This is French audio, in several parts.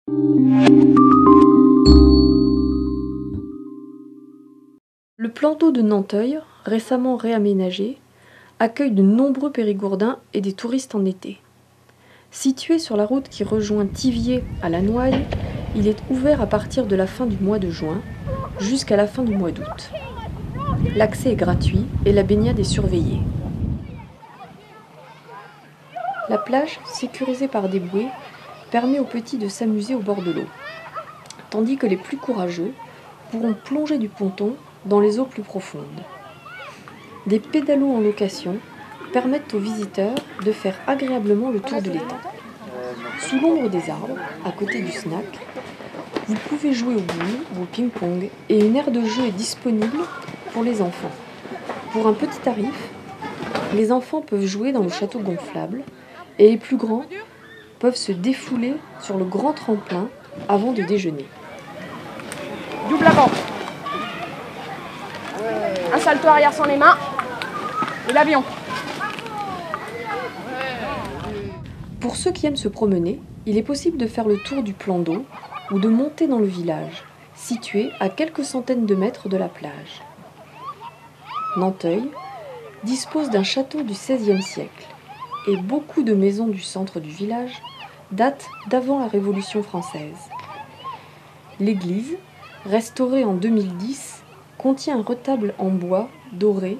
Le plan d'eau de Nanteuil, récemment réaménagé, accueille de nombreux périgourdins et des touristes en été. Situé sur la route qui rejoint Thiviers à La Noaille, il est ouvert à partir de la fin du mois de juin jusqu'à la fin du mois d'août. L'accès est gratuit et la baignade est surveillée. La plage, sécurisée par des bouées, permet aux petits de s'amuser au bord de l'eau, tandis que les plus courageux pourront plonger du ponton dans les eaux plus profondes. Des pédalos en location permettent aux visiteurs de faire agréablement le tour de l'étang. Sous l'ombre des arbres, à côté du snack, vous pouvez jouer au boules ou au ping-pong et une aire de jeu est disponible pour les enfants. Pour un petit tarif, les enfants peuvent jouer dans le château gonflable et les plus grands peuvent se défouler sur le grand tremplin avant de déjeuner. Double avant. Un salto arrière sans les mains. Et l'avion. Pour ceux qui aiment se promener, il est possible de faire le tour du plan d'eau ou de monter dans le village, situé à quelques centaines de mètres de la plage. Nanteuil dispose d'un château du XVIe siècle et beaucoup de maisons du centre du village datent d'avant la Révolution française. L'église, restaurée en 2010, contient un retable en bois doré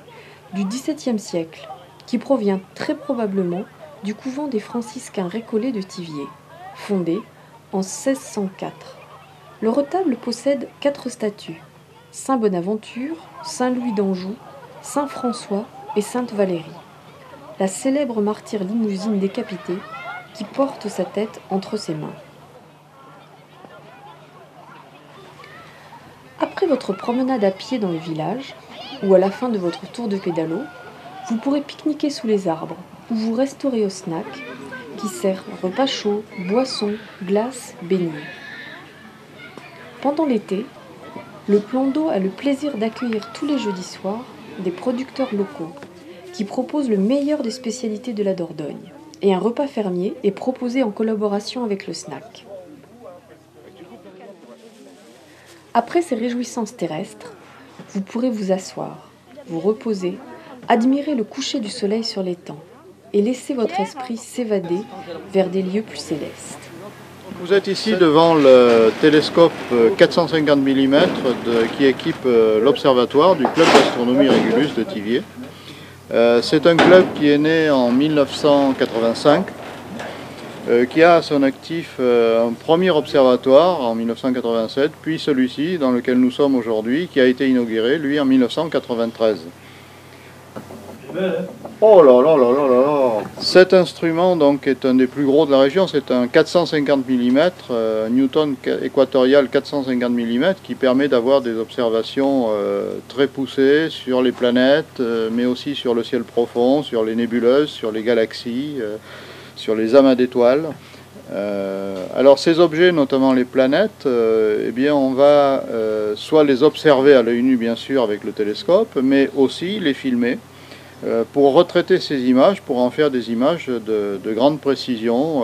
du XVIIe siècle qui provient très probablement du couvent des franciscains récollets de Thiviers, fondé en 1604. Le retable possède 4 statues: Saint Bonaventure, Saint Louis d'Anjou, Saint François et Sainte Valérie, la célèbre martyre limousine décapitée qui porte sa tête entre ses mains. Après votre promenade à pied dans le village, ou à la fin de votre tour de pédalo, vous pourrez pique-niquer sous les arbres, ou vous restaurer au snack, qui sert repas chauds, boissons, glaces, beignets. Pendant l'été, le plan d'eau a le plaisir d'accueillir tous les jeudis soirs des producteurs locaux, qui proposent le meilleur des spécialités de la Dordogne, et un repas fermier est proposé en collaboration avec le snack. Après ces réjouissances terrestres, vous pourrez vous asseoir, vous reposer, admirer le coucher du soleil sur l'étang et laisser votre esprit s'évader vers des lieux plus célestes. Vous êtes ici devant le télescope 450 mm qui équipe l'observatoire du club d'astronomie Régulus de Thiviers. C'est un club qui est né en 1985, qui a à son actif un premier observatoire en 1987, puis celui-ci dans lequel nous sommes aujourd'hui, qui a été inauguré, lui, en 1993. Oh là là là là là! Cet instrument donc est un des plus gros de la région, c'est un 450 mm, Newton équatorial 450 mm, qui permet d'avoir des observations très poussées sur les planètes, mais aussi sur le ciel profond, sur les nébuleuses, sur les galaxies, sur les amas d'étoiles. Alors ces objets, notamment les planètes, eh bien on va soit les observer à l'œil nu bien sûr avec le télescope, mais aussi les filmer pour retraiter ces images, pour en faire des images de grande précision,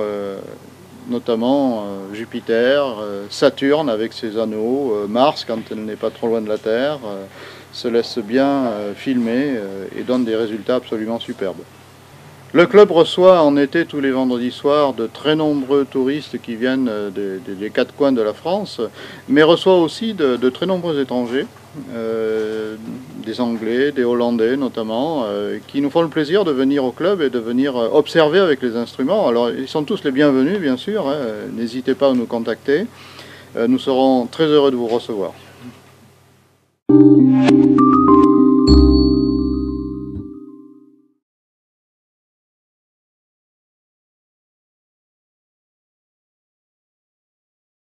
notamment Jupiter, Saturne avec ses anneaux, Mars quand elle n'est pas trop loin de la Terre, se laisse bien filmer et donne des résultats absolument superbes. Le club reçoit en été tous les vendredis soirs de très nombreux touristes qui viennent des 4 coins de la France, mais reçoit aussi de très nombreux étrangers, des Anglais, des Hollandais notamment, qui nous font le plaisir de venir au club et de venir observer avec les instruments. Alors ils sont tous les bienvenus bien sûr, hein, n'hésitez pas à nous contacter, nous serons très heureux de vous recevoir.